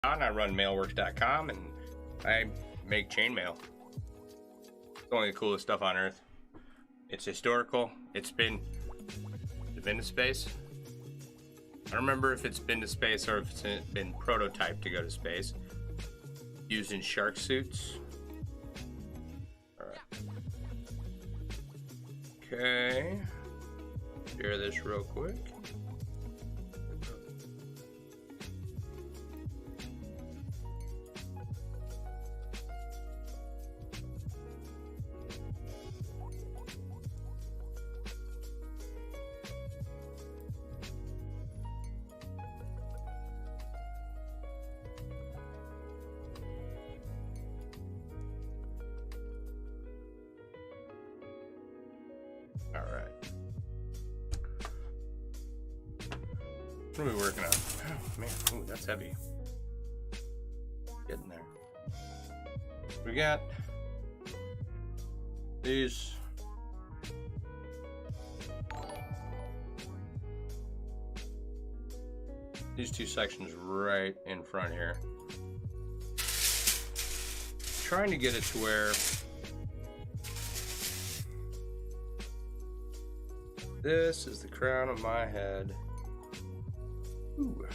I run MailleWerX.com and I make chainmail. It's only the coolest stuff on earth. It's historical. It's been to space. I don't remember if it's been to space or if it's been prototyped to go to space. Used in shark suits. Alright. Okay. Share this real quick. All right. What are we working on? Oh man, ooh, that's heavy. Getting there. We got these. These two sections right in front here. Trying to get it to where this is the crown of my head. Ooh,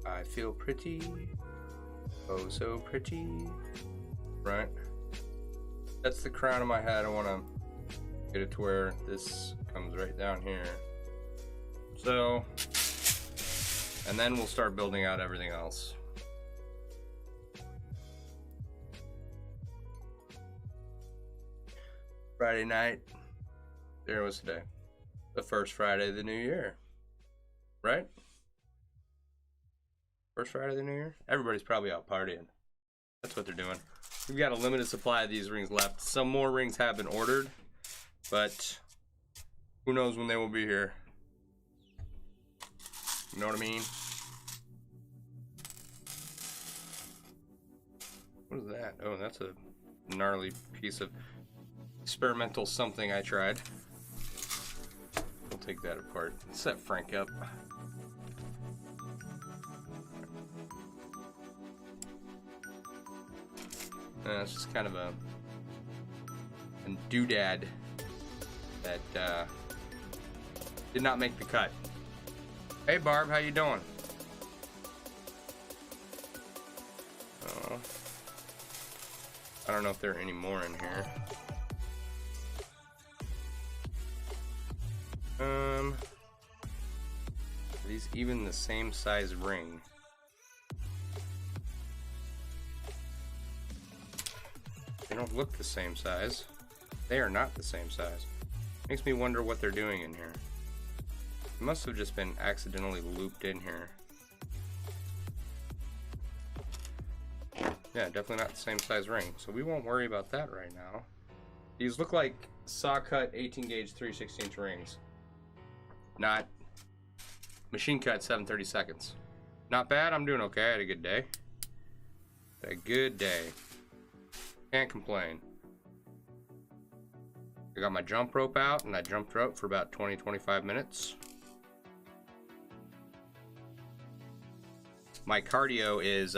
I feel pretty. Oh, so pretty. Right? That's the crown of my head. I want to get it to where this comes right down here. So, and then we'll start building out everything else. Friday night. There was today. The first Friday of the new year, right? First Friday of the new year? Everybody's probably out partying. That's what they're doing. We've got a limited supply of these rings left. Some more rings have been ordered, but who knows when they will be here. You know what I mean? What is that? Oh, that's a gnarly piece of experimental something I tried. We'll take that apart. Set Frank up. It's just kind of a doodad that did not make the cut. Hey Barb, how you doing? Oh, I don't know if there are any more in here. Are these even the same size ring? They don't look the same size. They are not the same size. Makes me wonder what they're doing in here. It must have just been accidentally looped in here. Yeah, definitely not the same size ring. So we won't worry about that right now. These look like saw cut 18 gauge 3/16 rings. Not machine cut 7/32. Not bad, I'm doing okay. I had a good day. A good day. Can't complain. I got my jump rope out and I jumped rope for about 20-25 minutes. My cardio is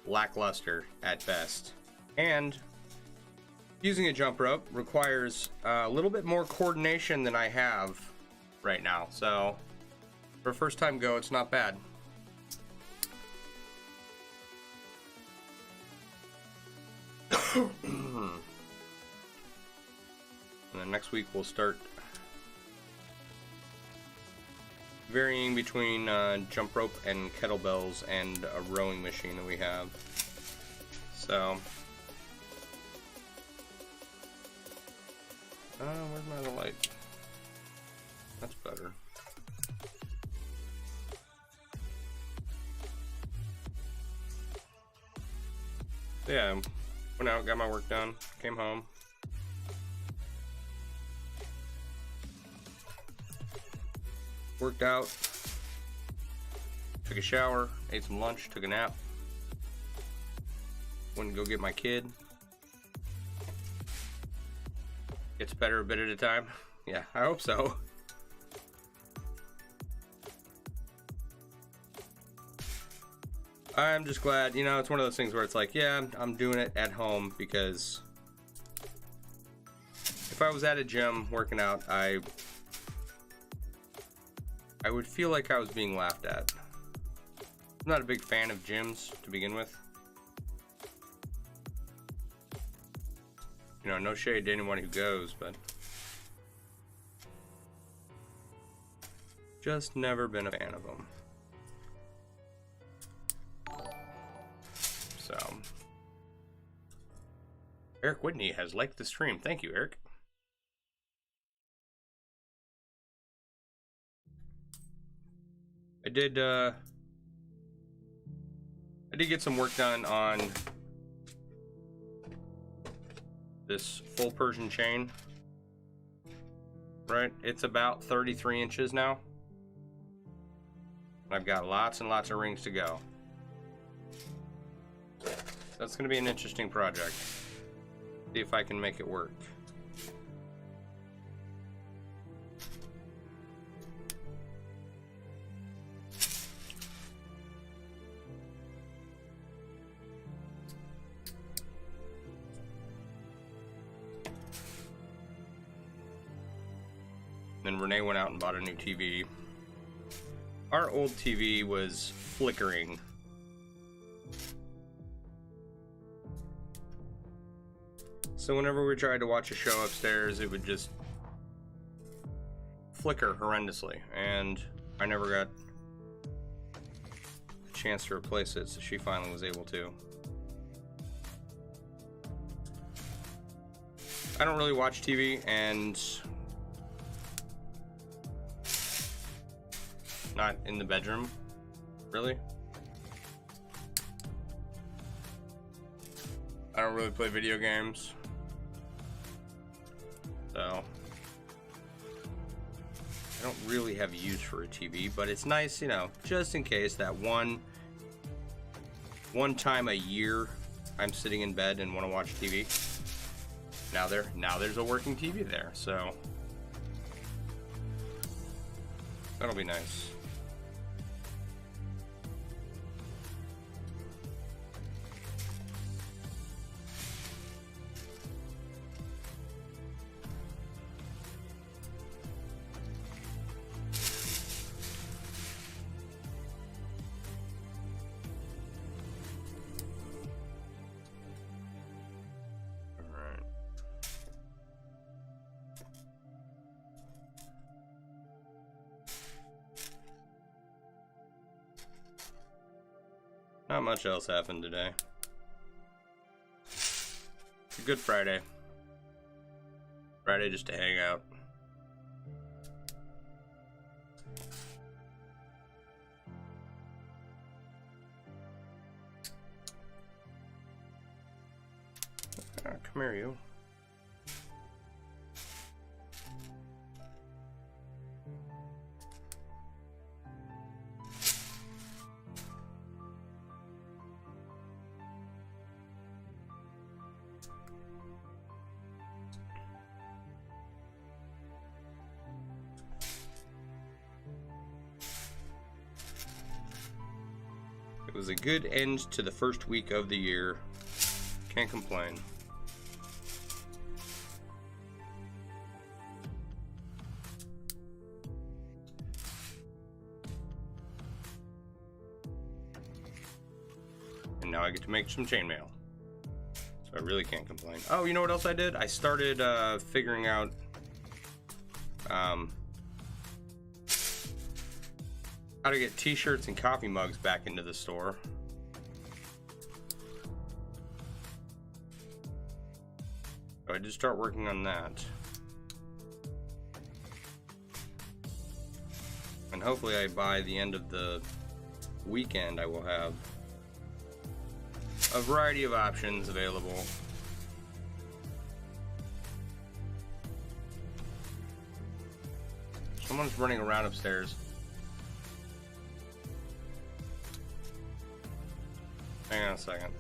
lackluster at best. And using a jump rope requires a little bit more coordination than I have right now. So for a first time go, it's not bad. And then next week we'll start varying between jump rope and kettlebells and a rowing machine that we have. So, where's my other light? That's better. Yeah, went out, got my work done, came home. Worked out, took a shower, ate some lunch, took a nap. Went to go get my kid. Gets better a bit at a time. Yeah, I hope so. I'm just glad, you know, it's one of those things where it's like, yeah, I'm doing it at home because if I was at a gym working out, I would feel like I was being laughed at. I'm not a big fan of gyms to begin with. You know, no shade to anyone who goes, but just never been a fan of them. So, Eric Whitney has liked the stream. Thank you, Eric. I did get some work done on this full Persian chain. Right, it's about 33 inches now. I've got lots and lots of rings to go. That's going to be an interesting project. See if I can make it work. Then Renee went out and bought a new TV. Our old TV was flickering. So whenever we tried to watch a show upstairs, it would just flicker horrendously, and I never got a chance to replace it, so she finally was able to. I don't really watch TV, and not in the bedroom, really. I don't really play video games. So I don't really have use for a TV, but it's nice, you know, just in case that one time a year I'm sitting in bed and want to watch TV. Now there's a working TV there, so that'll be nice. Not much else happened today. It's a good Friday. Friday just to hang out. Come here, you. It was a good end to the first week of the year. Can't complain. And now I get to make some chainmail. So I really can't complain. Oh, you know what else I did? I started figuring out how to get t-shirts and coffee mugs back into the store. So I did start working on that. And hopefully by the end of the weekend I will have a variety of options available. Someone's running around upstairs. Hang on a second.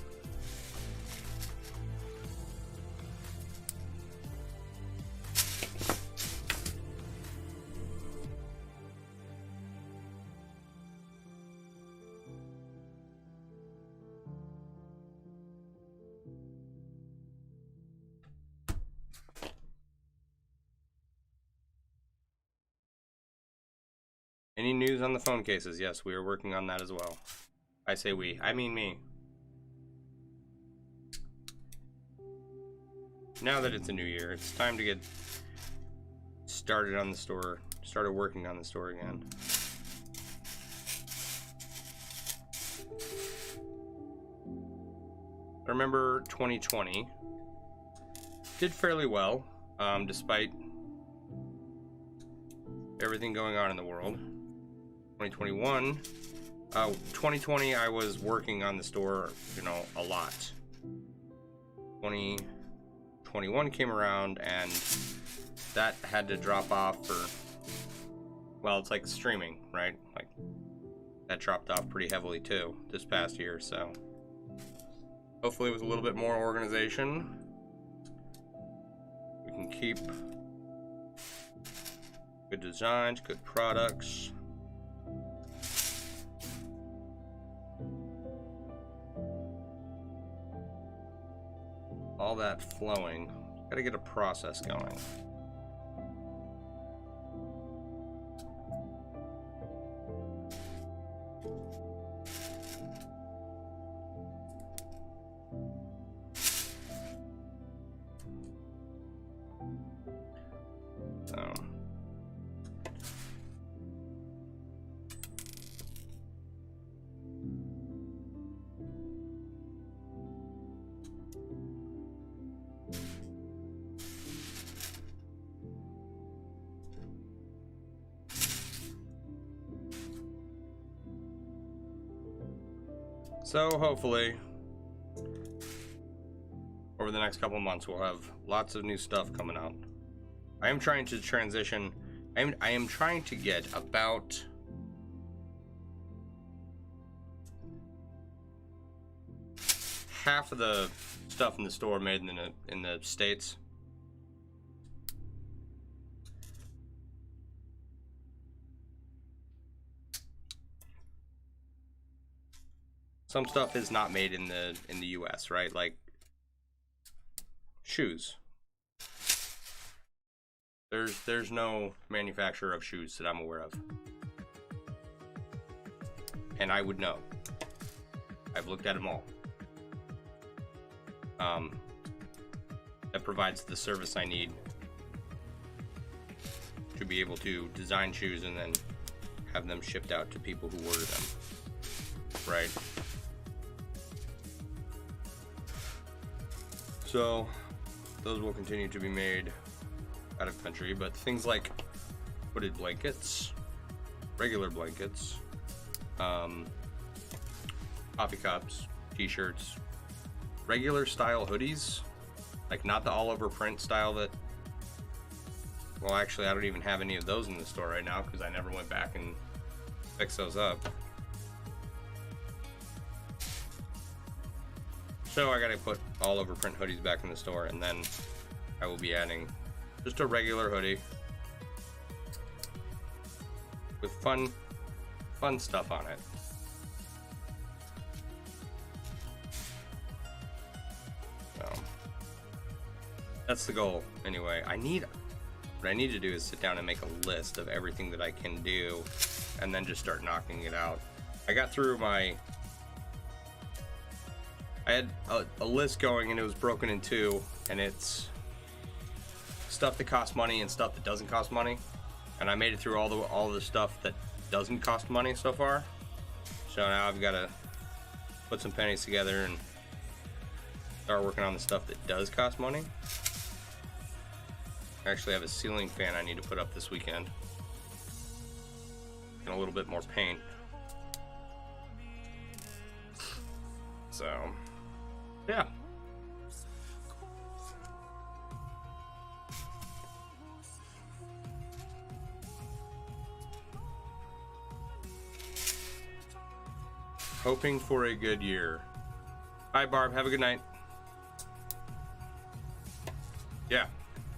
Any news on the phone cases? Yes, we are working on that as well. I say we, I mean me. Now that it's a new year, it's time to get started on the store, started working on the store again. I remember 2020 did fairly well, despite everything going on in the world. 2020 I was working on the store, you know, a lot. 2021 came around and that had to drop off for, well, it's like streaming, right? Like that dropped off pretty heavily too this past year, so hopefully with a little bit more organization we can keep good designs, good products. All that flowing. Gotta get a process going. So hopefully over the next couple of months we'll have lots of new stuff coming out. I am trying to transition. I am trying to get about half of the stuff in the store made in the States. Some stuff is not made in the US, right? Like shoes. There's no manufacturer of shoes that I'm aware of. And I would know. I've looked at them all. That provides the service I need to be able to design shoes and then have them shipped out to people who order them. Right? So those will continue to be made out of country, but things like hooded blankets, regular blankets, coffee cups, t-shirts, regular style hoodies, like not the all over print style that, well, actually I don't even have any of those in the store right now because I never went back and fixed those up. So I gotta put all over print hoodies back in the store, and then I will be adding just a regular hoodie with fun stuff on it. So that's the goal anyway. What I need to do is sit down and make a list of everything that I can do and then just start knocking it out. I got through I had a list going and it was broken in two, and it's stuff that costs money and stuff that doesn't cost money, and I made it through all the stuff that doesn't cost money so far. So now I've got to put some pennies together and start working on the stuff that does cost money. I actually have a ceiling fan I need to put up this weekend and a little bit more paint. So yeah. Hoping for a good year. Bye, Barb. Have a good night. Yeah.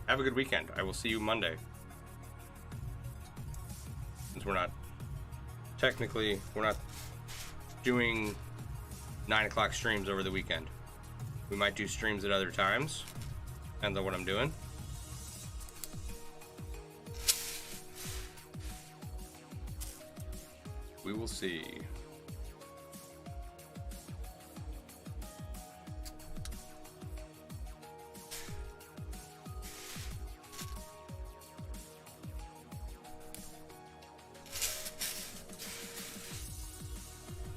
Have a good weekend. I will see you Monday. Since we're not doing 9 o'clock streams over the weekend. We might do streams at other times. Depends on what I'm doing. We will see.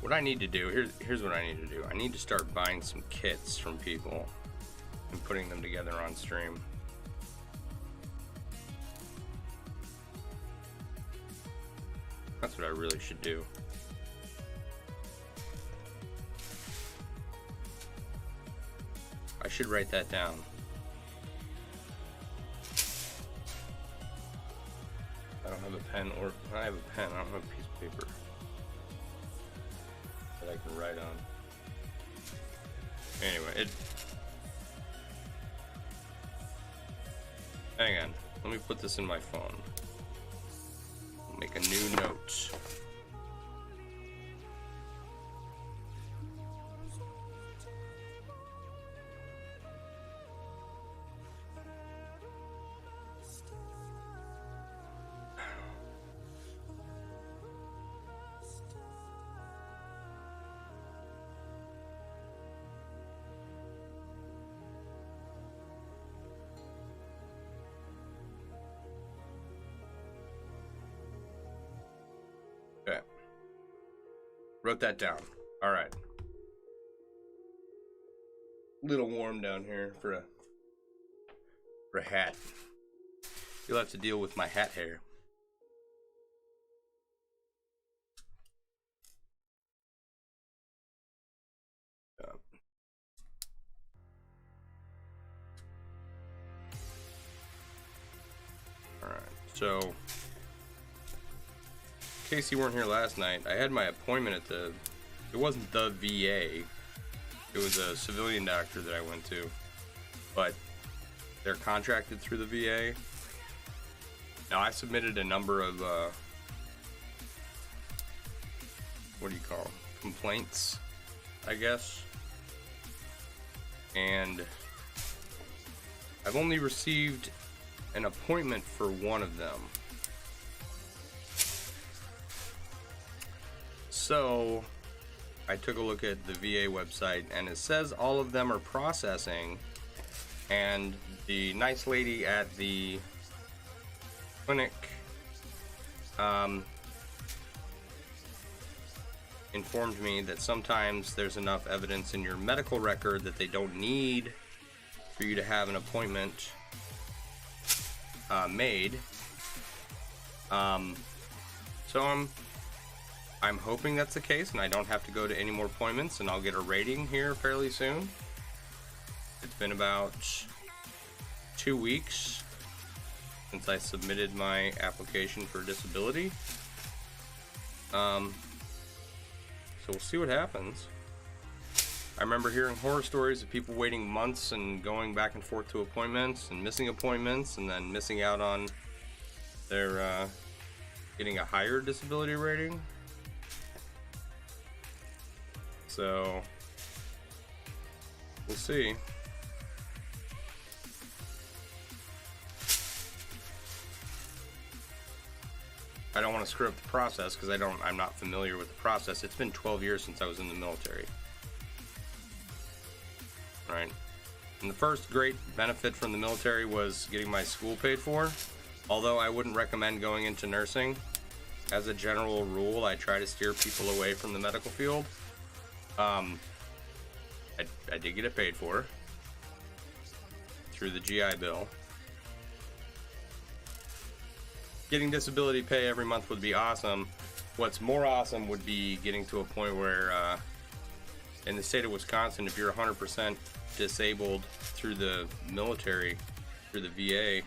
What I need to do, here's what I need to do. I need to start buying some kits from people and putting them together on stream. That's what I really should do. I should write that down. I don't have a pen, or I have a pen, I don't have a piece of paper that I can write on. Anyway, hang on, let me put this in my phone. Make a new note. Okay. Wrote that down. All right. Little warm down here for a hat. You'll have to deal with my hat hair. All right. So, in case you weren't here last night, I had my appointment at it wasn't the VA, it was a civilian doctor that I went to, but they're contracted through the VA. Now I submitted a number of, what do you call them? Complaints, I guess, and I've only received an appointment for one of them. So I took a look at the VA website and it says all of them are processing, and the nice lady at the clinic informed me that sometimes there's enough evidence in your medical record that they don't need for you to have an appointment made. So I'm hoping that's the case and I don't have to go to any more appointments, and I'll get a rating here fairly soon. It's been about 2 weeks since I submitted my application for disability. So we'll see what happens. I remember hearing horror stories of people waiting months and going back and forth to appointments and missing appointments and then missing out on their getting a higher disability rating. So we'll see. I don't want to screw up the process because I'm not familiar with the process. It's been 12 years since I was in the military. Right? And the first great benefit from the military was getting my school paid for. Although I wouldn't recommend going into nursing. As a general rule, I try to steer people away from the medical field. I did get it paid for through the GI Bill. Getting disability pay every month would be awesome. What's more awesome would be getting to a point where in the state of Wisconsin, if you're 100% disabled through the military, through the VA,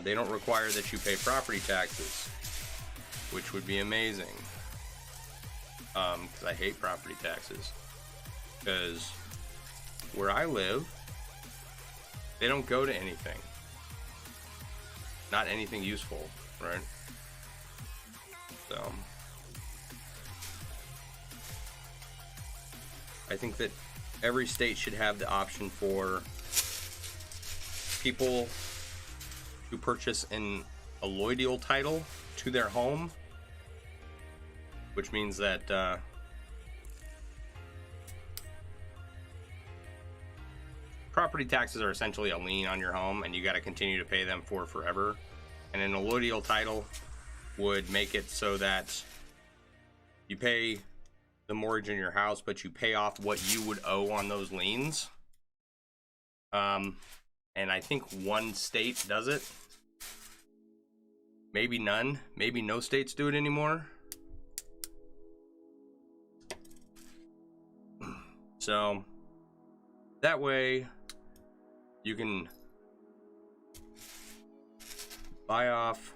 they don't require that you pay property taxes, which would be amazing. Because I hate property taxes. Because where I live, they don't go to anything. Not anything useful, right? So I think that every state should have the option for people who purchase an alloidial title to their home which means that property taxes are essentially a lien on your home, and you got to continue to pay them for forever. And an allodial title would make it so that you pay the mortgage in your house, but you pay off what you would owe on those liens. And I think one state does it. Maybe none. Maybe no states do it anymore. So that way you can buy off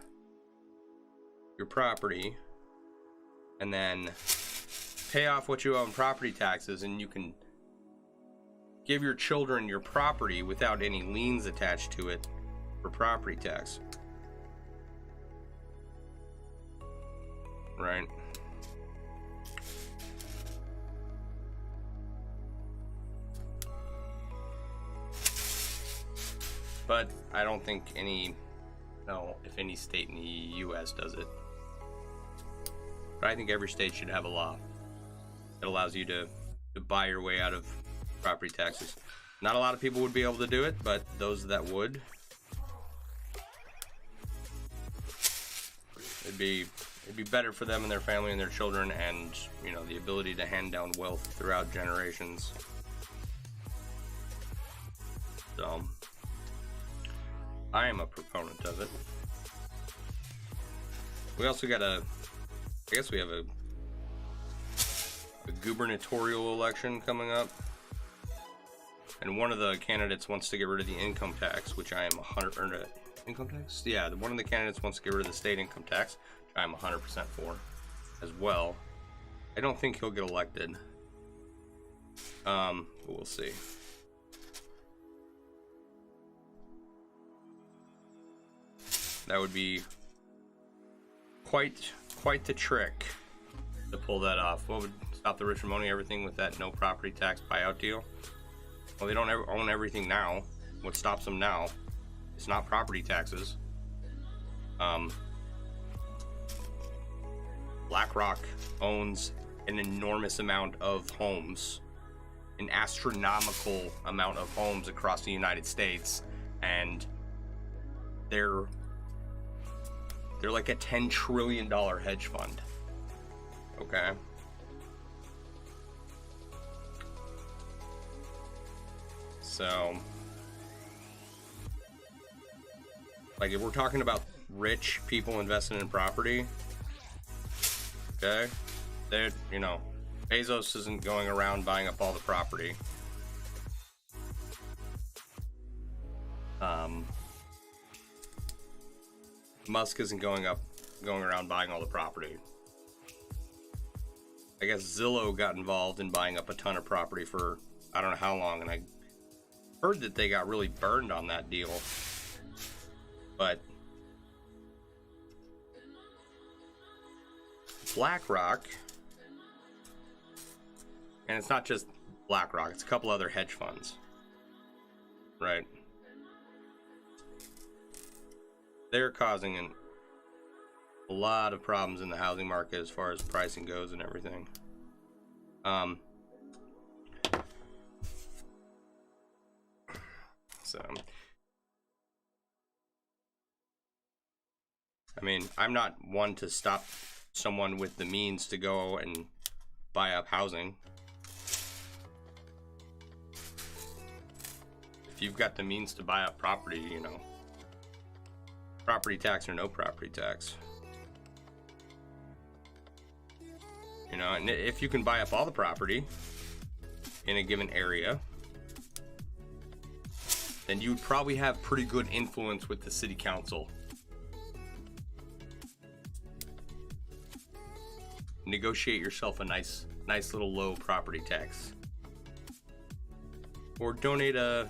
your property and then pay off what you owe in property taxes, and you can give your children your property without any liens attached to it for property tax. Right? But I don't think if any state in the US does it. But I think every state should have a law that allows you to buy your way out of property taxes. Not a lot of people would be able to do it, but those that would, it'd be better for them and their family and their children, and you know, the ability to hand down wealth throughout generations. So I am a proponent of it. We also got I guess we have a gubernatorial election coming up, and one of the candidates wants to get rid of the income tax, which I am 100% income tax. Yeah, one of the candidates wants to get rid of the state income tax, which I'm 100% for as well. I don't think he'll get elected. But we'll see. That would be quite the trick to pull that off. What would stop the rich from owning everything with that no property tax buyout deal? Well, they don't own everything now. What stops them now? It's not property taxes. BlackRock owns an enormous amount of homes, an astronomical amount of homes across the United States, and they're like a $10 trillion hedge fund. Okay. So, like, if we're talking about rich people investing in property, okay, they're, you know, Bezos isn't going around buying up all the property. Musk isn't going around buying all the property. I guess Zillow got involved in buying up a ton of property for I don't know how long, and I heard that they got really burned on that deal. But BlackRock, and it's not just BlackRock, it's a couple other hedge funds, right? They're causing a lot of problems in the housing market as far as pricing goes and everything. So, I mean, I'm not one to stop someone with the means to go and buy up housing. If you've got the means to buy up property, you know, property tax or no property tax. You know, and if you can buy up all the property in a given area, then you would probably have pretty good influence with the city council. Negotiate yourself a nice little low property tax. Or donate a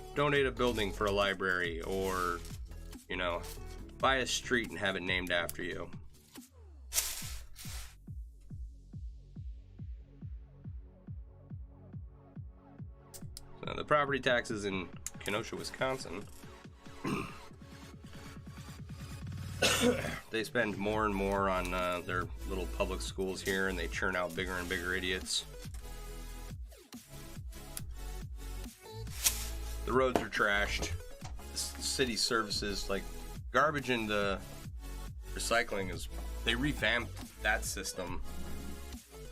building for a library, or, you know, buy a street and have it named after you. So the property taxes in Kenosha, Wisconsin They spend more and more on their little public schools here, and they churn out bigger and bigger idiots. The roads are trashed. The city services, like garbage and the recycling, they revamped that system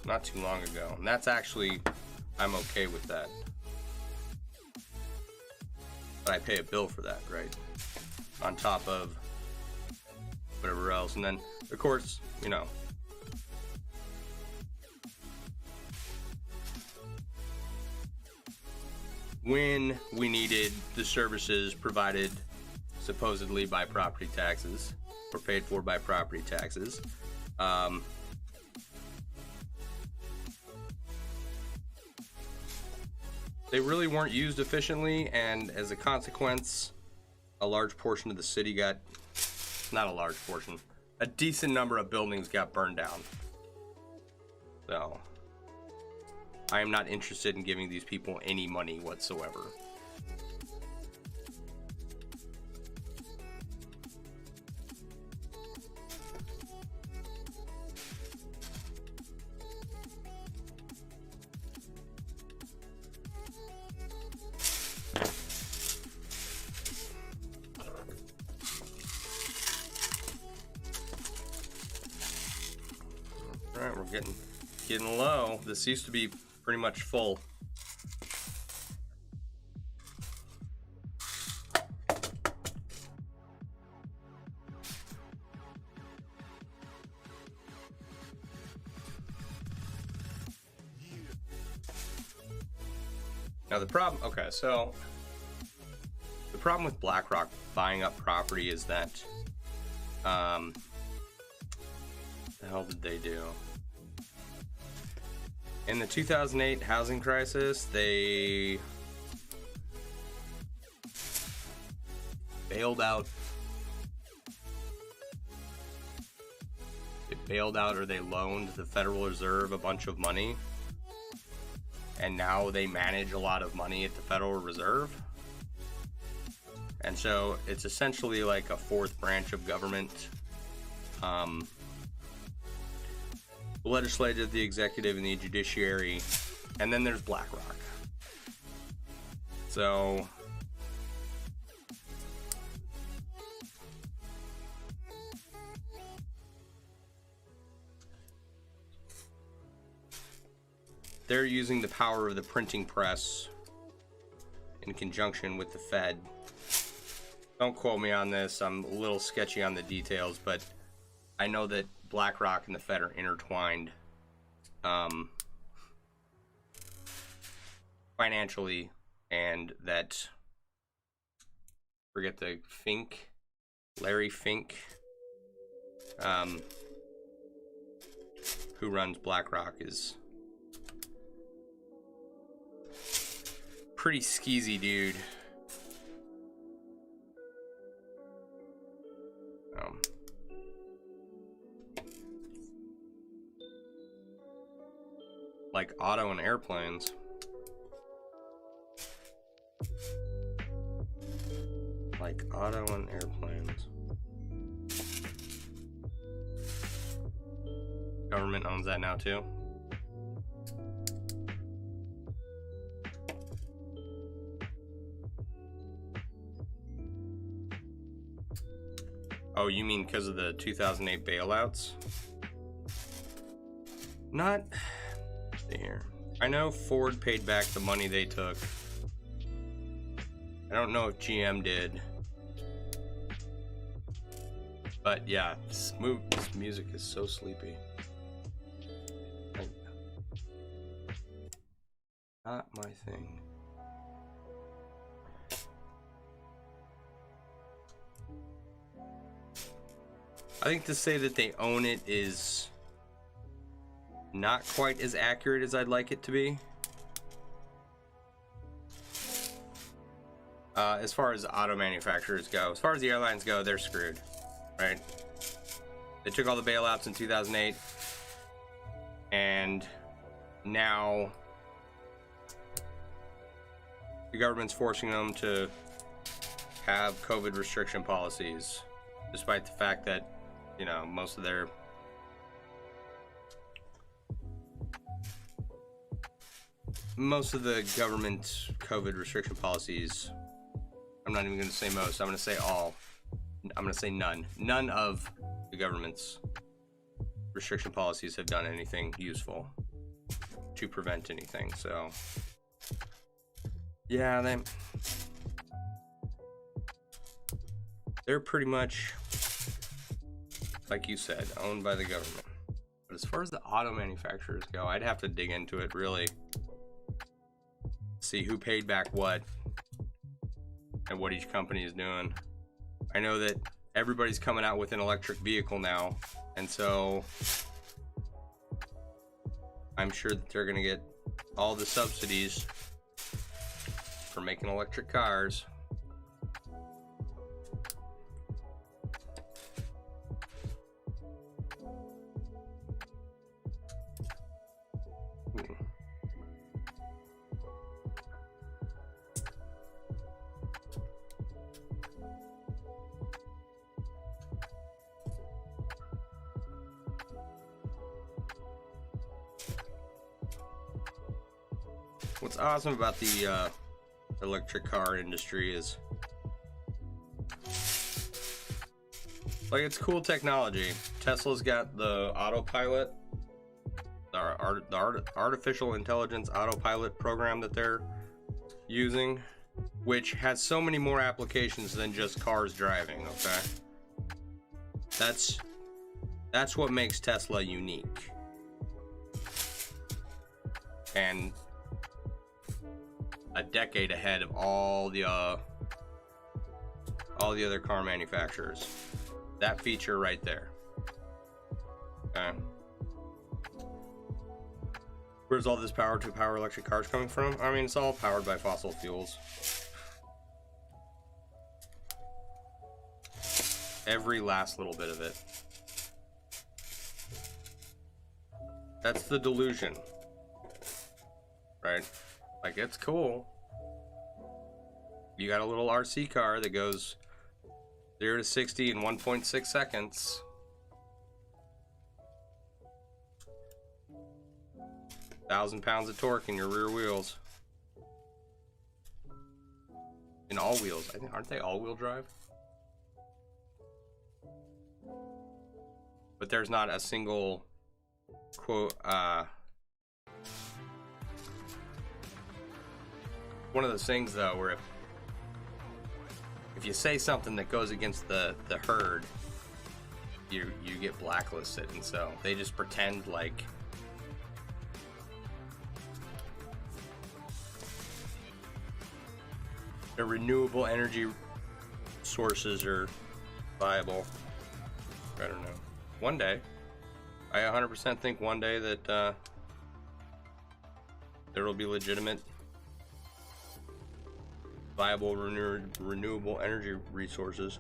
not too long ago, and that's actually, I'm okay with that. But I pay a bill for that, right? On top of whatever else. And then, of course, you know, when we needed the services provided supposedly by property taxes, or paid for by property taxes, they really weren't used efficiently, and as a consequence, a large portion of the city got, not a large portion, a decent number of buildings got burned down. So, I am not interested in giving these people any money whatsoever. Alright, we're getting low. This used to be pretty much full. Now the problem, okay, so the problem with BlackRock buying up property is that, the hell did they do? In the 2008 housing crisis, they bailed out. They bailed out, or they loaned the Federal Reserve a bunch of money, and now they manage a lot of money at the Federal Reserve. And so it's essentially like a fourth branch of government. The legislative, the executive, and the judiciary, and then there's BlackRock. So they're using the power of the printing press in conjunction with the Fed. Don't quote me on this, I'm a little sketchy on the details, but I know that BlackRock and the Fed are intertwined financially, and that, forget the Fink, Larry Fink, who runs BlackRock, is pretty skeezy dude. Like auto and airplanes. Like auto and airplanes. Government owns that now too. Oh, you mean because of the 2008 bailouts? Not... Here. I know Ford paid back the money they took. I don't know if GM did. But yeah, this music is so sleepy. Like, not my thing. I think to say that they own it is not quite as accurate as I'd like it to be. As far as auto manufacturers go, as far as the airlines go, they're screwed, right? They took all the bailouts in 2008, and now the government's forcing them to have COVID restriction policies, despite the fact that you know, most of their the government COVID restriction policies, I'm not even going to say most, I'm going to say all. I'm going to say none. None of the government's restriction policies have done anything useful to prevent anything. So, yeah, they're pretty much, like you said, owned by the government. But as far as the auto manufacturers go, I'd have to dig into it really. See who paid back what and what each company is doing. I know that everybody's coming out with an electric vehicle now, and so I'm sure that they're gonna get all the subsidies for making electric cars. What's awesome about the electric car industry is, like, it's cool technology. Tesla's got the autopilot, the artificial intelligence autopilot program that they're using, which has so many more applications than just cars driving. Okay, that's what makes Tesla unique. And a decade ahead of all the other car manufacturers. That feature right there. Okay. Where's all this power to power electric cars coming from? I mean, it's all powered by fossil fuels. Every last little bit of it. That's the delusion. Right? Like, it's cool. You got a little RC car that goes 0 to 60 in 1.6 seconds. £1,000 of torque in your rear wheels. In all wheels. I think, aren't they all-wheel drive? But there's not a single quote, one of those things though where if you say something that goes against the herd, you get blacklisted, and so they just pretend like the renewable energy sources are viable. I don't know. One day, I 100% think one day that there will be legitimate viable renewable energy resources.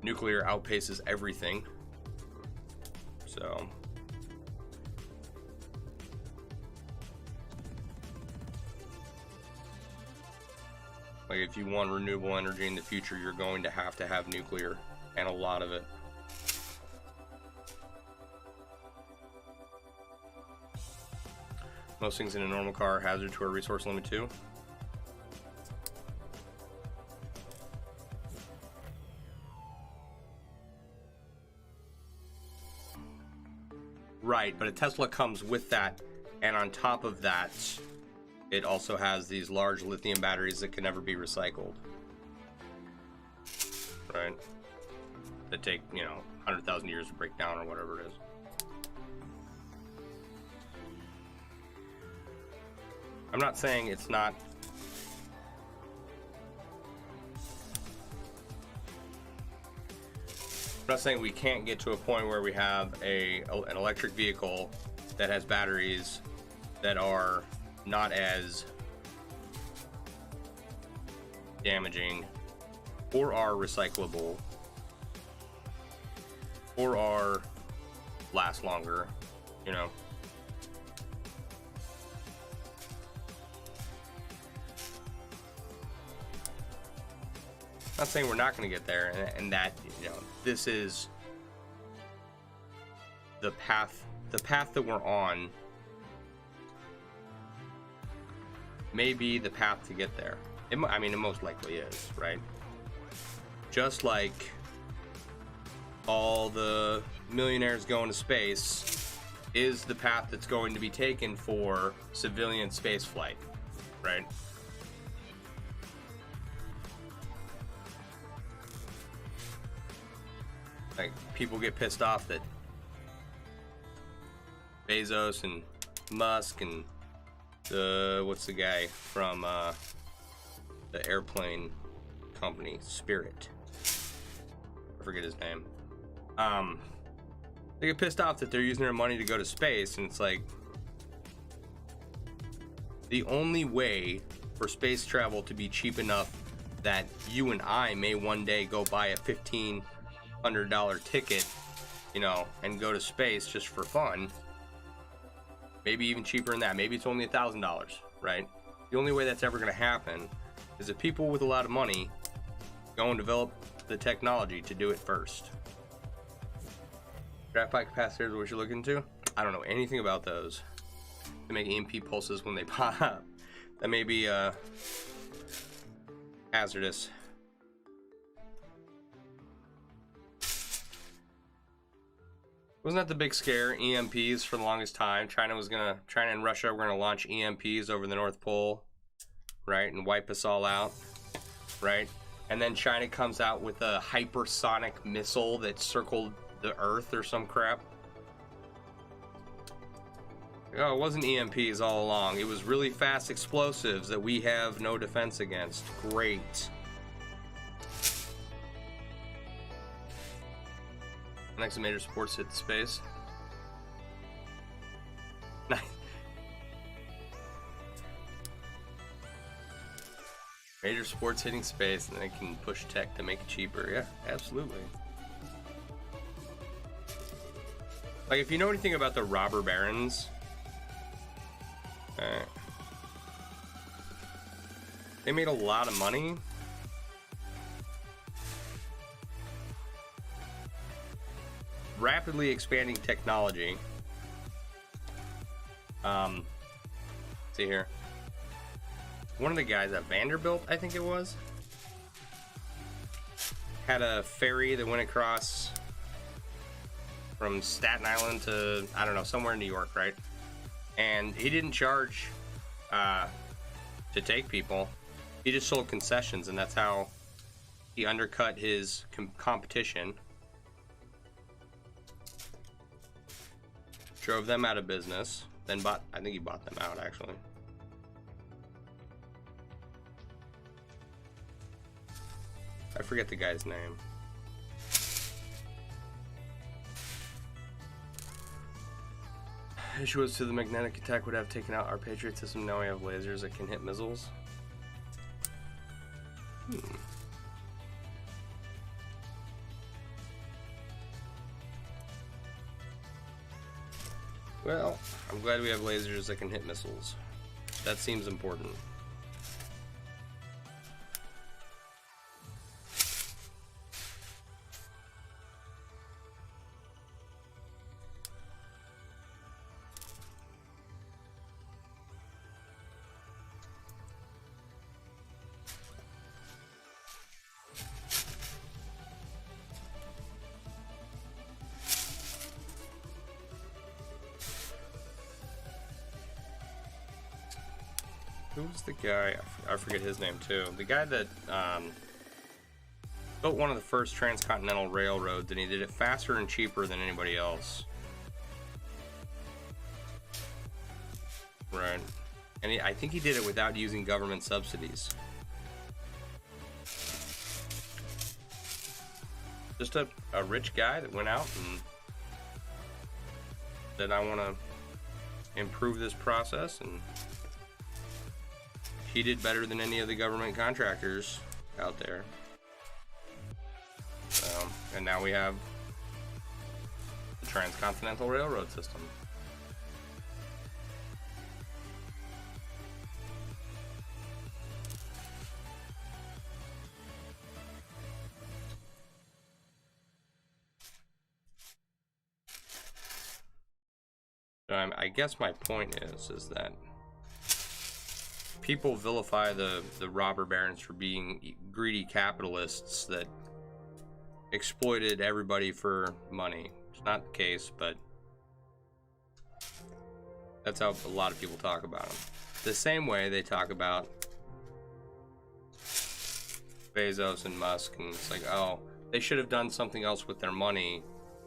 Nuclear outpaces everything, so like if you want renewable energy in the future, you're going to have nuclear, and a lot of it. Most things in a normal car are hazard to a resource limit too. Right, but a Tesla comes with that, and on top of that, it also has these large lithium batteries that can never be recycled. Right? That take, 100,000 years to break down or whatever it is. I'm not saying it's not. I'm not saying we can't get to a point where we have an electric vehicle that has batteries that are not as damaging, or are recyclable, or are last longer, Not saying we're not going to get there, and that, you know, this is the path that we're on may be the path to get there. I mean, it most likely is, right? Just like all the millionaires going to space is the path that's going to be taken for civilian space flight, right? Like, people get pissed off that Bezos and Musk and what's the guy from the airplane company, Spirit, I forget his name, they get pissed off that they're using their money to go to space, and it's like, the only way for space travel to be cheap enough that you and I may one day go buy a $1,500 ticket, you know, and go to space just for fun, maybe even cheaper than that, maybe it's only $1,000, right? The only way that's ever going to happen is if people with a lot of money go and develop the technology to do it first. Graphite capacitors, what you're looking to? I don't know anything about those. They make EMP pulses when they pop up. That may be hazardous. Wasn't that the big scare? EMPs for the longest time. China and Russia were gonna launch EMPs over the North Pole, right, and wipe us all out, right? And then China comes out with a hypersonic missile that circled the Earth or some crap. Oh, it wasn't EMPs all along. It was really fast explosives that we have no defense against. Great. Next major sports hit space. Nice. Major sports hitting space, and they can push tech to make it cheaper. Yeah, absolutely. Like, if you know anything about the robber barons, they made a lot of money rapidly expanding technology. See here. One of the guys at Vanderbilt, I think it was, had a ferry that went across from Staten Island to, I don't know, somewhere in New York, right? And he didn't charge to take people. He just sold concessions, and that's how he undercut his competition. Drove them out of business, then I think he bought them out, actually. I forget the guy's name. Issues to the magnetic attack would have taken out our Patriot system. Now we have lasers that can hit missiles. Well, I'm glad we have lasers that can hit missiles. That seems important. Who's the guy? I forget his name too. The guy that built one of the first transcontinental railroads, and he did it faster and cheaper than anybody else. Right. And I think he did it without using government subsidies. Just a rich guy that went out and said, I want to improve this process, and he did better than any of the government contractors out there. And now we have the transcontinental railroad system. But I guess my point is that people vilify the robber barons for being greedy capitalists that exploited everybody for money. It's not the case, but that's how a lot of people talk about them. The same way they talk about Bezos and Musk, and it's like, oh, they should have done something else with their money,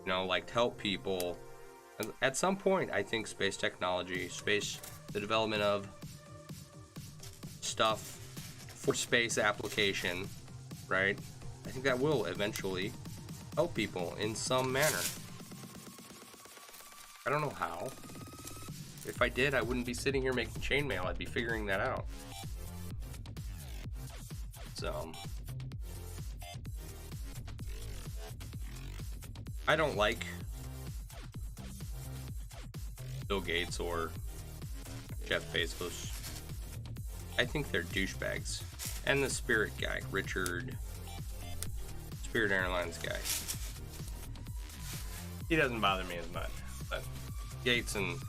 you know, like help people. And at some point, I think space technology, the development of stuff for space application, right? I think that will eventually help people in some manner. I don't know how. If I did, I wouldn't be sitting here making chainmail. I'd be figuring that out. So I don't like Bill Gates or Jeff Bezos. I think they're douchebags. And the Spirit guy, Spirit Airlines guy. He doesn't bother me as much. But Gates and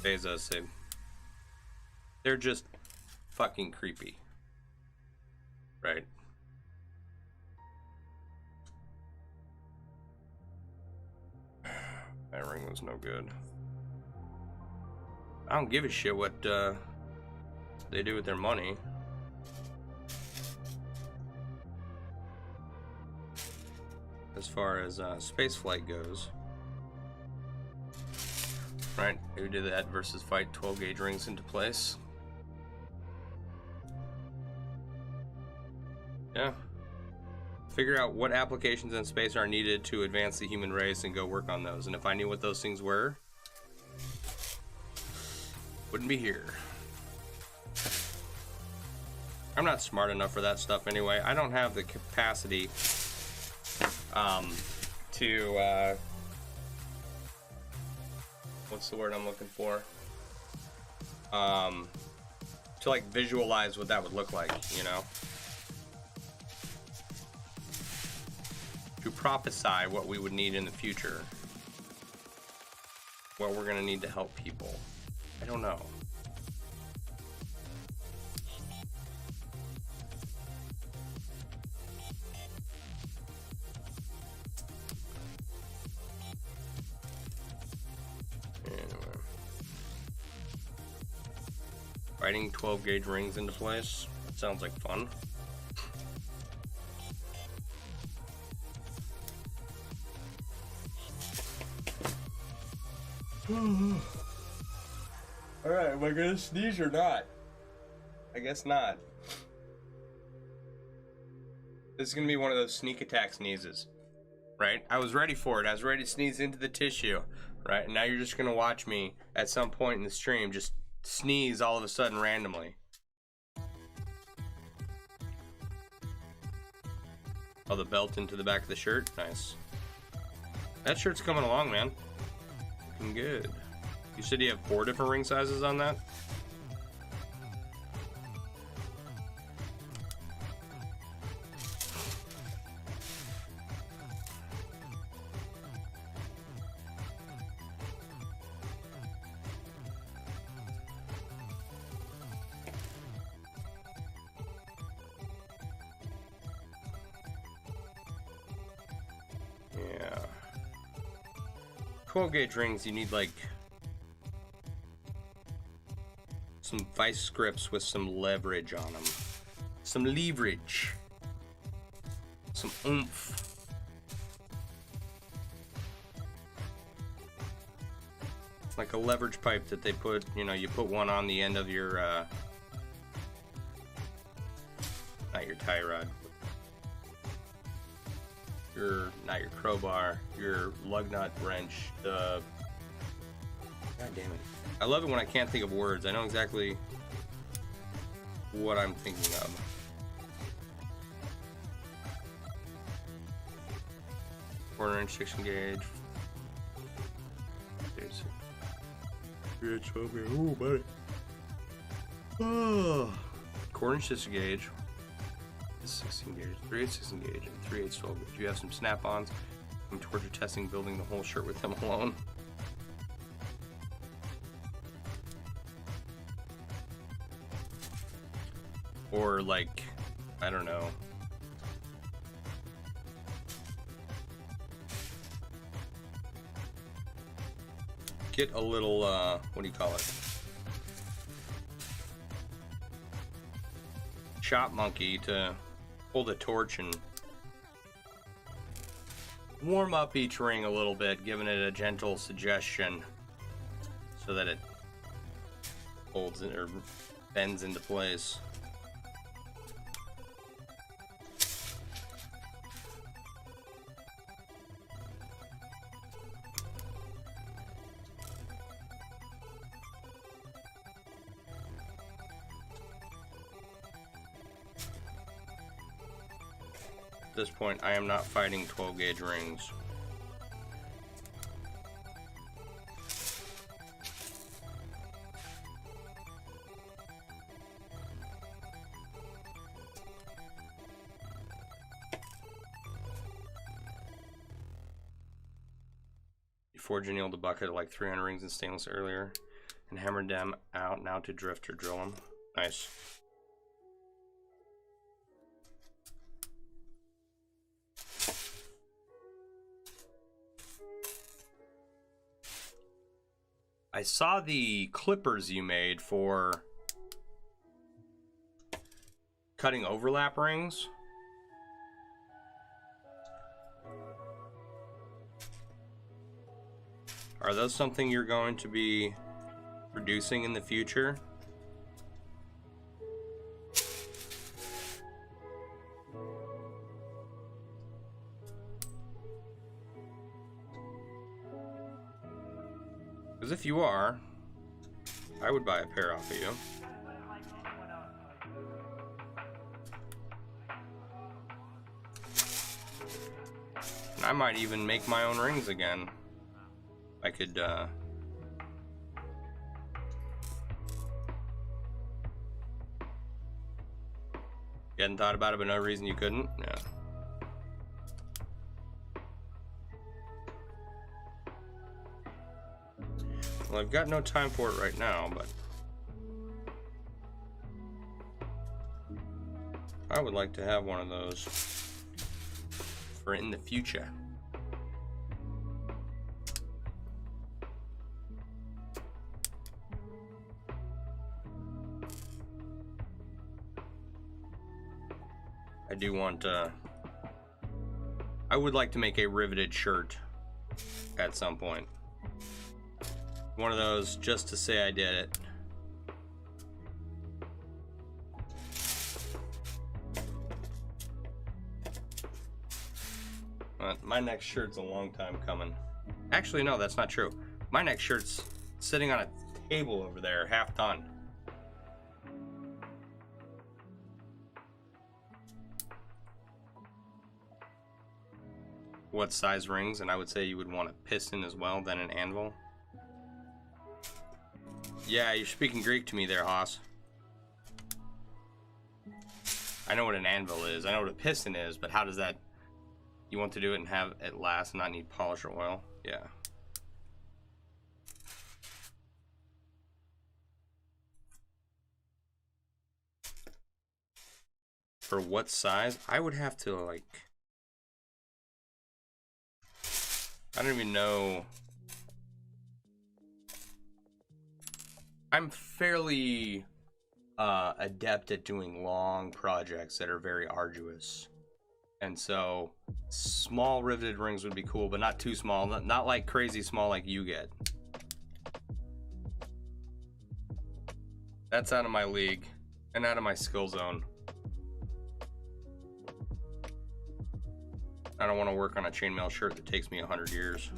Bezos, they're just fucking creepy. Right? That ring was no good. I don't give a shit what they do with their money. As far as spaceflight goes. Right, who did that versus fight 12 gauge rings into place? Yeah. Figure out what applications in space are needed to advance the human race and go work on those. And if I knew what those things were, wouldn't be here. I'm not smart enough for that stuff anyway. I don't have the capacity to what's the word I'm looking for? To like visualize what that would look like, you know? To prophesy what we would need in the future. What we're gonna need to help people. I don't know. Anyway. Fighting 12 gauge rings into place. That sounds like fun. Alright, am I gonna sneeze or not? I guess not. This is gonna be one of those sneak attack sneezes. Right? I was ready for it. I was ready to sneeze into the tissue. Right? And now you're just gonna watch me at some point in the stream just sneeze all of a sudden randomly. Oh, the belt into the back of the shirt? Nice. That shirt's coming along, man. Looking good. You said you have 4 different ring sizes on that? Yeah. 12 gauge rings, you need like some vice grips with some leverage on them. Some leverage. Some oomph. Like a leverage pipe that they put, you know, you put one on the end of your, not your tie rod. Not your crowbar, your lug nut wrench, God damn it. I love it when I can't think of words. I know exactly what I'm thinking of. Quarter inch 16 gauge. Oh, buddy. Oh. Quarter inch 16 gauge. 16 gauge, 3/8 16 gauge, and 3/8 12 gauge. You have some snap-ons. I'm torture testing building the whole shirt with them alone. Or like, I don't know. Get a little, what do you call it? Shop monkey to hold a torch and warm up each ring a little bit, giving it a gentle suggestion so that it holds it or bends into place. At this point, I am not fighting 12 gauge rings. You forged and nailed the bucket of like 300 rings in stainless earlier and hammered them out now to drift or drill them. Nice. I saw the clippers you made for cutting overlap rings. Are those something you're going to be producing in the future? Because if you are, I would buy a pair off of you. And I might even make my own rings again. I could, you hadn't thought about it, but no reason you couldn't? Yeah. Well, I've got no time for it right now, but I would like to have one of those for in the future. I do want, I would like to make a riveted shirt at some point. One of those just to say I did it. My next shirt's a long time coming. Actually, no, that's not true. My next shirt's sitting on a table over there, half done. What size rings? And I would say you would want a piston as well, then an anvil. Yeah, you're speaking Greek to me there, Haas. I know what an anvil is. I know what a piston is, but how does that... You want to do it and have it last and not need polish or oil? Yeah. For what size? I would have to, like... I don't even know... I'm fairly adept at doing long projects that are very arduous. And so small riveted rings would be cool, but not too small. Not like crazy small like you get. That's out of my league and out of my skill zone. I don't want to work on a chainmail shirt that takes me 100 years.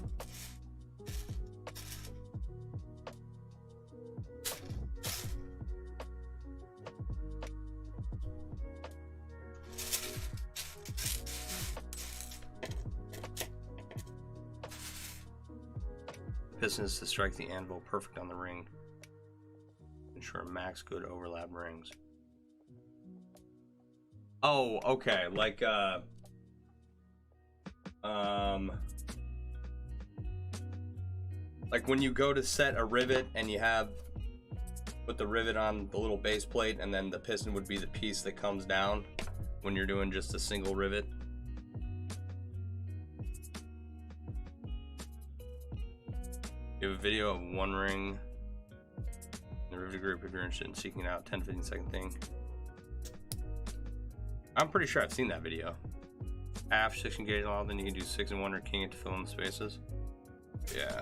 Pistons to strike the anvil perfect on the ring. Ensure max good overlap rings. Oh, okay. Like when you go to set a rivet and you have put the rivet on the little base plate, and then the piston would be the piece that comes down when you're doing just a single rivet. You have a video of one ring in the rivet group if you're interested in seeking out 10-15 second thing. I'm pretty sure I've seen that video. Half 6 engage all, then you can do 6 and 1 or king it to fill in the spaces. Yeah.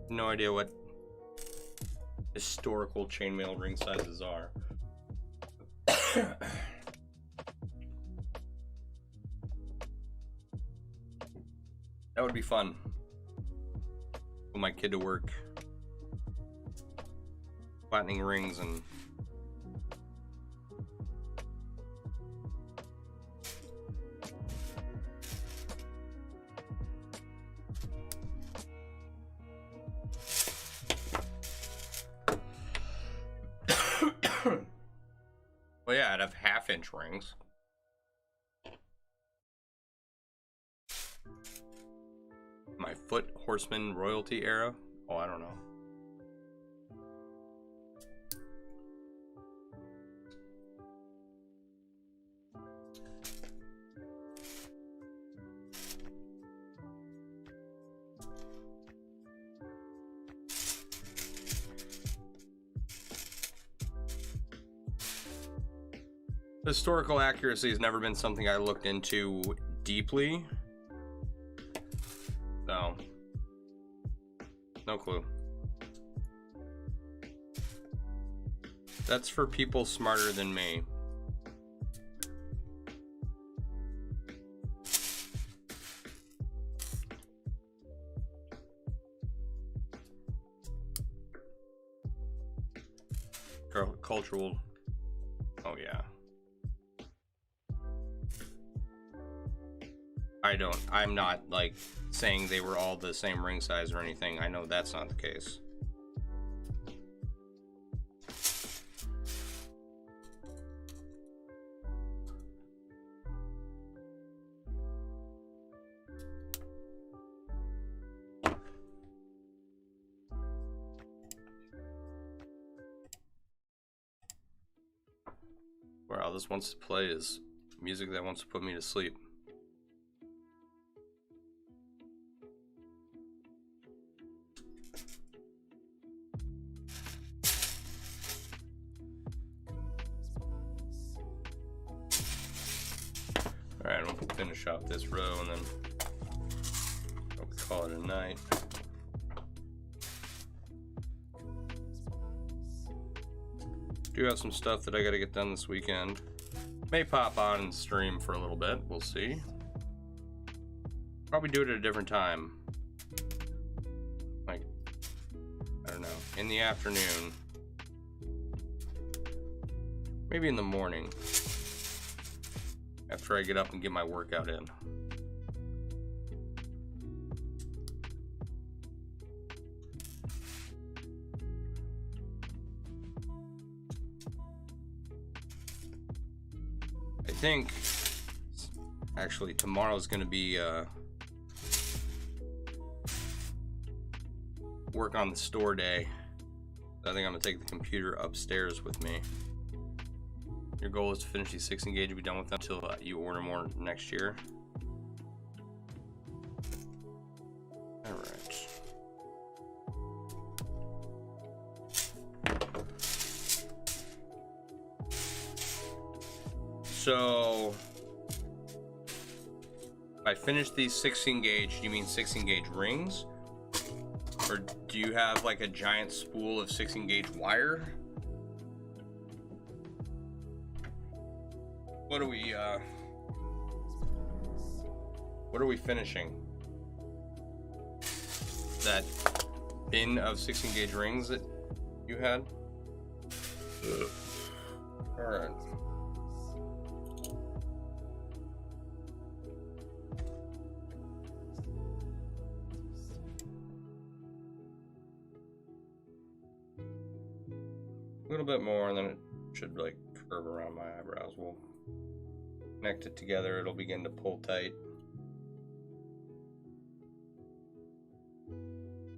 No idea what historical chainmail ring sizes are. That would be fun. Put my kid to work flattening rings and well, yeah, I'd have 1/2-inch rings. My foot horseman royalty era? Oh, I don't know. Historical accuracy has never been something I looked into deeply. So, no clue. That's for people smarter than me. Cultural. Oh, yeah. I'm not like saying they were all the same ring size or anything. I know that's not the case. Wow, this wants to play is music that wants to put me to sleep. Alright, I'm gonna finish off this row and then I'll call it a night. Do have some stuff that I gotta get done this weekend. May pop on and stream for a little bit, we'll see. Probably do it at a different time. Like, I don't know, in the afternoon. Maybe in the morning. After I get up and get my workout in. I think actually tomorrow's gonna be work on the store day. I think I'm gonna take the computer upstairs with me. Your goal is to finish these 6 engage and be done with them until you order more next year. Alright. So, if I finish these 6 engage, do you mean 6 engage rings? Or do you have like a giant spool of 6 engage wire? What are we finishing? That bin of 6 engage rings that you had? Alright. A little bit more and then it should like curve around my eyebrows. We'll connect it together, it'll begin to pull tight.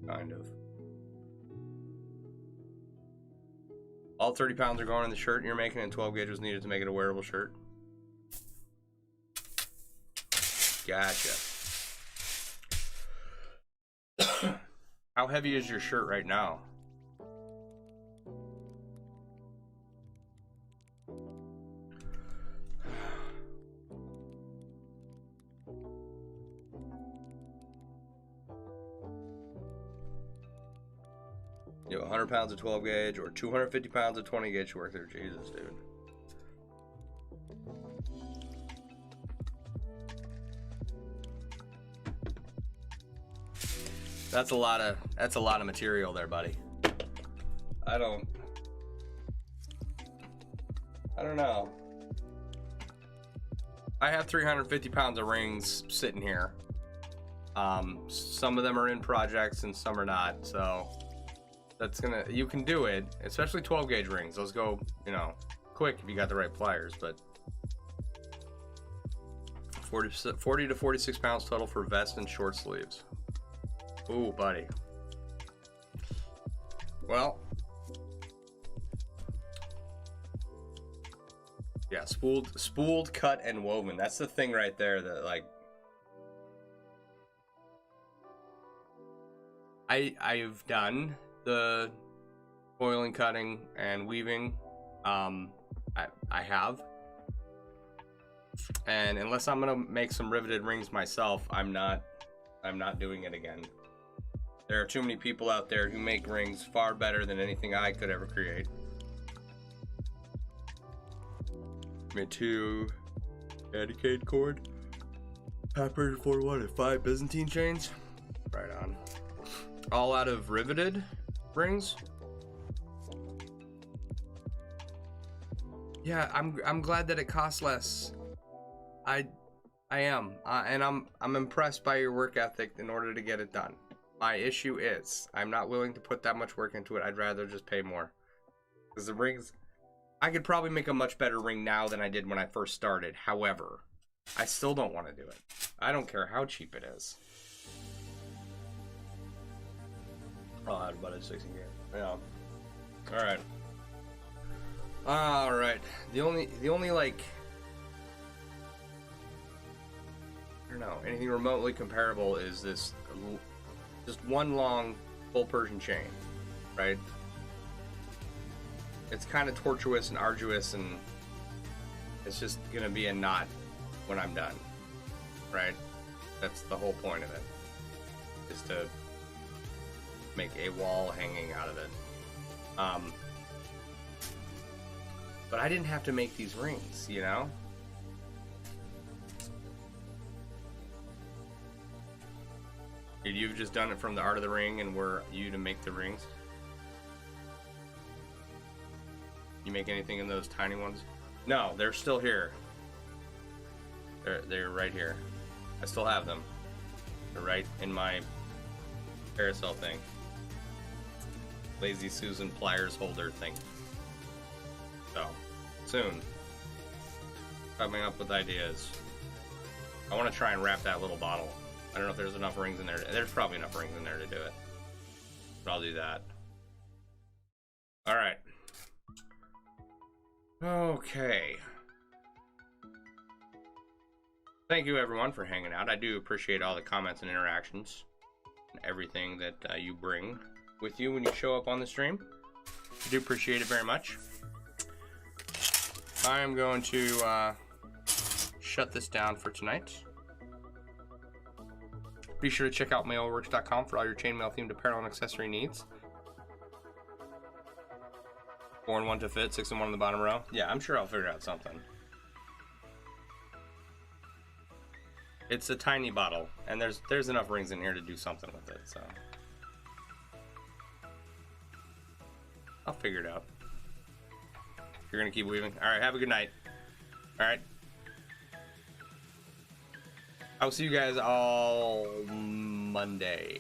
Kind of. All 30 pounds are going in the shirt you're making, and 12 gauge was needed to make it a wearable shirt. Gotcha. How heavy is your shirt right now? You know, 100 pounds of 12 gauge or 250 pounds of 20 gauge work there. Jesus, dude. That's a lot of material there, buddy. I don't know. I have 350 pounds of rings sitting here. Some of them are in projects and some are not, so you can do it, especially 12 gauge rings. Those go, you know, quick if you got the right pliers, but 40 to 46 pounds total for vest and short sleeves. Ooh, buddy. Well, yeah, spooled, cut, and woven. That's the thing right there that, like, I've done the foiling, cutting, and weaving. I have, and unless I'm gonna make some riveted rings myself, I'm not doing it again. There are too many people out there who make rings far better than anything I could ever create. Made 2 dedicated cord, peppered for what, 5 Byzantine chains? Right on. All out of riveted rings. Yeah, I'm glad that it costs less. I am, and I'm impressed by your work ethic in order to get it done. My issue is I'm not willing to put that much work into it. I'd rather just pay more. Because the rings, I could probably make a much better ring now than I did when I first started. However, I still don't want to do it. I don't care how cheap it is. I'll have about a 16 gauge. Yeah. All right. The only like, I don't know, anything remotely comparable is this, just one long full Persian chain, right? It's kind of tortuous and arduous, and it's just gonna be a knot when I'm done, right? That's the whole point of it, is to make a wall hanging out of it. But I didn't have to make these rings, you know? You've just done it from the art of the ring, and were you to make the rings? You make anything in those tiny ones? No, they're still here. They're right here. I still have them. They're right in my carousel thing. Lazy Susan pliers holder thing. So, soon. Coming up with ideas. I want to try and wrap that little bottle. I don't know if there's enough rings in there. There's probably enough rings in there to do it. But I'll do that. Alright. Okay. Thank you everyone for hanging out. I do appreciate all the comments and interactions and everything that you bring with you when you show up on the stream. I do appreciate it very much. I'm going to shut this down for tonight. Be sure to check out MailleWerX.com for all your chainmail themed apparel and accessory needs. 4 and 1 to fit, 6 and 1 in the bottom row. Yeah, I'm sure I'll figure out something. It's a tiny bottle, and there's enough rings in here to do something with it, so I'll figure it out. You're gonna keep weaving? Alright, have a good night. Alright. I'll see you guys all Monday.